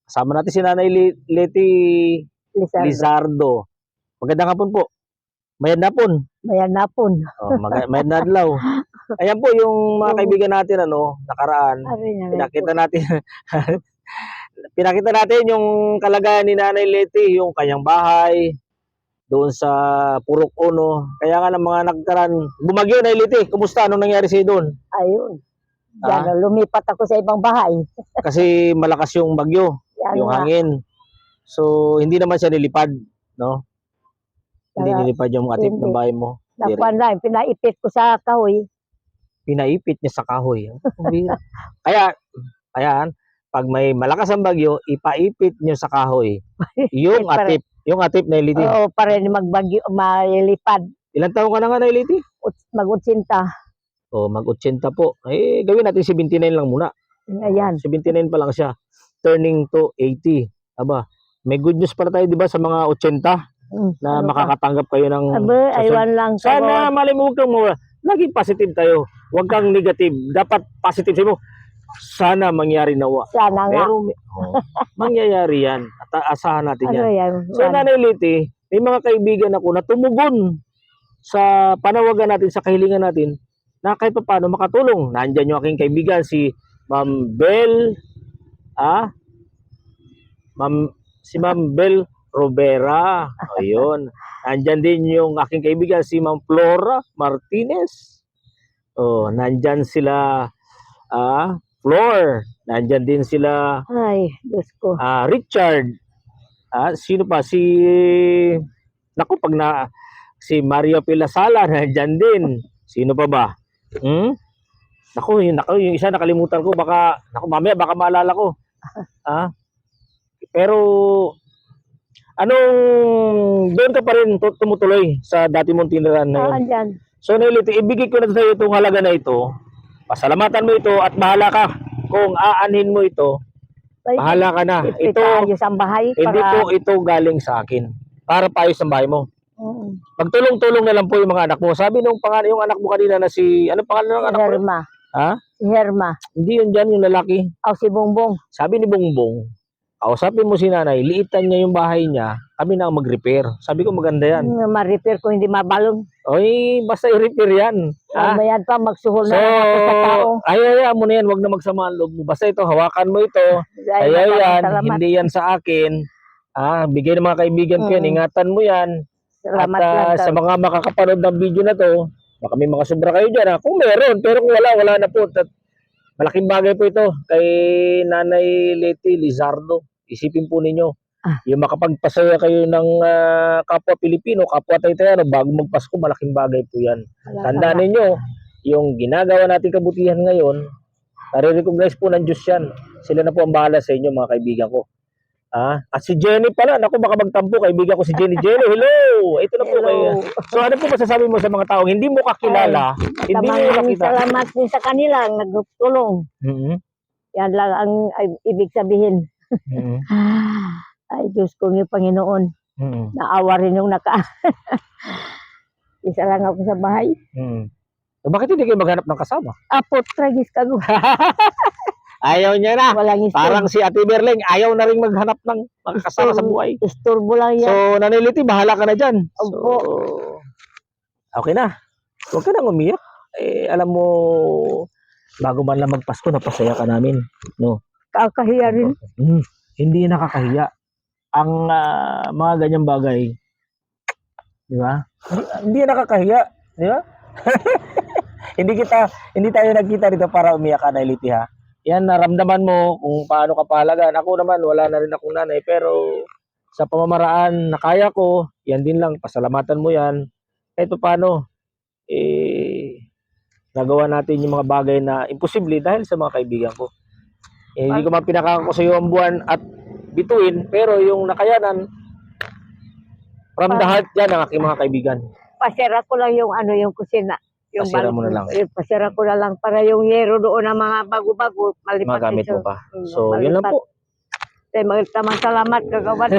Kasama natin si Nanay Leti Lizardo. Magandang hapon po. Mayad na po. Mayad na po. Mayad na adlaw. Ayan po yung mga kaibigan natin nakaraan. Pinakita natin yung kalagayan ni Nanay Leti, yung kanyang bahay doon sa Purok Uno. Kaya nga ng mga nagkaran, bumagyo na Leti. Kumusta? Anong nangyari sa'yo doon? Ayun. Yan, lumipat ako sa ibang bahay. Kasi malakas yung bagyo, yung hangin. So, hindi naman siya nilipad, no? Hindi nilipad yung atip ng bahay mo. Nakuan lang, pinaipit ko sa kahoy. Pinaipit niya sa kahoy. Kaya, pag may malakas ang bagyo, ipaipit niyo sa kahoy. Yung atip na Liti. Oo, para magbagyo, malipad. Ilan taon ka na nga na Liti? Mag-80. Mag-80 po. Gawin natin 79 lang muna. Ayan. 79 pa lang siya. Turning to 80. Aba, may good news para tayo, di ba, sa mga 80 na makakatanggap kayo ng... Aywan lang. Sana malimug kang mo. Laging positive tayo. Huwag kang negative. Dapat positive sa'yo. Sana mangyari nawa. Sana nga. Pero mangyayari yan. At asahan natin yan. Yan. So, Nanay Leti, may mga kaibigan ako na tumugon sa panawagan natin, sa kahilingan natin, na kahit pa paano makatulong. Nandyan yung aking kaibigan, si Ma'am Bel, si Ma'am Bel Robera. Ayun. Nandyan din yung aking kaibigan, si Ma'am Flora Martinez. Nandyan sila, Flor. Nandyan din sila, ay, Diyos ko. Richard. Sino pa? Si Mario Pilasala, nandyan din. Sino pa ba? Yung isa nakalimutan ko, mamaya baka maalala ko. Pero doon ka pa rin tumutuloy sa dati mong tiniran na yun. Andyan. So Nelly, ibigay ko na sa iyo itong halaga na ito. Pasalamatan mo ito at bahala ka kung aanhin mo ito. Bahala ka na. Ito hindi po ito galing sa akin. Para paayos ang bahay mo. Magtulong-tulong na lang po yung mga anak mo. Sabi nung yung anak mo kanina na si, ano pangalan ng anak mo? Herma. Si Herma. Hindi yun dyan, yung lalaki. Si Bongbong. Sabi ni Bongbong, kausapin mo si nanay, liitan niya yung bahay niya, kami na ang mag-repair. Sabi ko maganda yan. Ma-repair ko, hindi mabalon. Basta i-repair yan. Bayan pa, magsuhol na lang ako sa tao. Ay, mo na yan, wag na magsama ang loob mo. Basta ito, hawakan mo ito. Hindi yan sa akin. Bigay ng mga kaibigan ko yan, ingatan mo yan. Salamat at sa mga makakapanood ng video na to, baka may mga sobra kayo dyan. Kung meron, pero kung wala na po. Malaking bagay po ito kay Nanay Leti Lizardo. Isipin po ninyo, yung makapagpasaya kayo ng kapwa Pilipino, kapwa Taytayano, bago magpasko, malaking bagay po yan. Tandaan ninyo, yung ginagawa natin kabutihan ngayon, nare-recognize po ng Diyos yan. Sila na po ang bahala sa inyo, mga kaibigan ko. At si Jenny pala, naku, baka magtampo, kaibigan ko si Jenny. Jenny, hello! Ito na po kayo. So ano po masasabi mo sa mga taong hindi mo kakilala, hindi mo nakita? Salamat din sa kanila, nagtulong. Yan lang ang ibig sabihin. Ay, Diyos ko yung Panginoon. Naawa rin yung isa lang ako sa bahay. Bakit hindi kayo maghanap ng kasama? Tragis ka mo. Ayaw niya na. Parang si Ate Berling, ayaw na rin maghanap ng kasama sa buhay. Isturbo lang yan. So, Nanay Leti, bahala ka na dyan. Opo. Okay na. Huwag ka nang umiyak. Alam mo, bago man lang magpasko, napasaya ka namin. No? Kakahiya rin. Hindi nakakahiya. Ang mga ganyang bagay, di ba? Hindi nakakahiya. Di ba? Hindi tayo nagkita dito para umiyak ka, Nanay Leti, ha? Yan, naramdaman mo kung paano ka pahalagaan. Ako naman, wala na rin akong nanay. Pero sa pamamaraan na kaya ko, yan din lang, pasalamatan mo yan. Kahit paano, nagawa natin yung mga bagay na imposible dahil sa mga kaibigan ko. Hindi ko man pinakako sa iyo ang buwan at bituin, pero yung nakayanan, from the heart yan ang aking mga kaibigan. Pasira ko lang yung yung kusina. Pasira mo na lang. Pasira ko na lang para yung yero doon ng mga bago-bago malipat. Magamit mo pa. So, yun lang po. Salamat kagawan.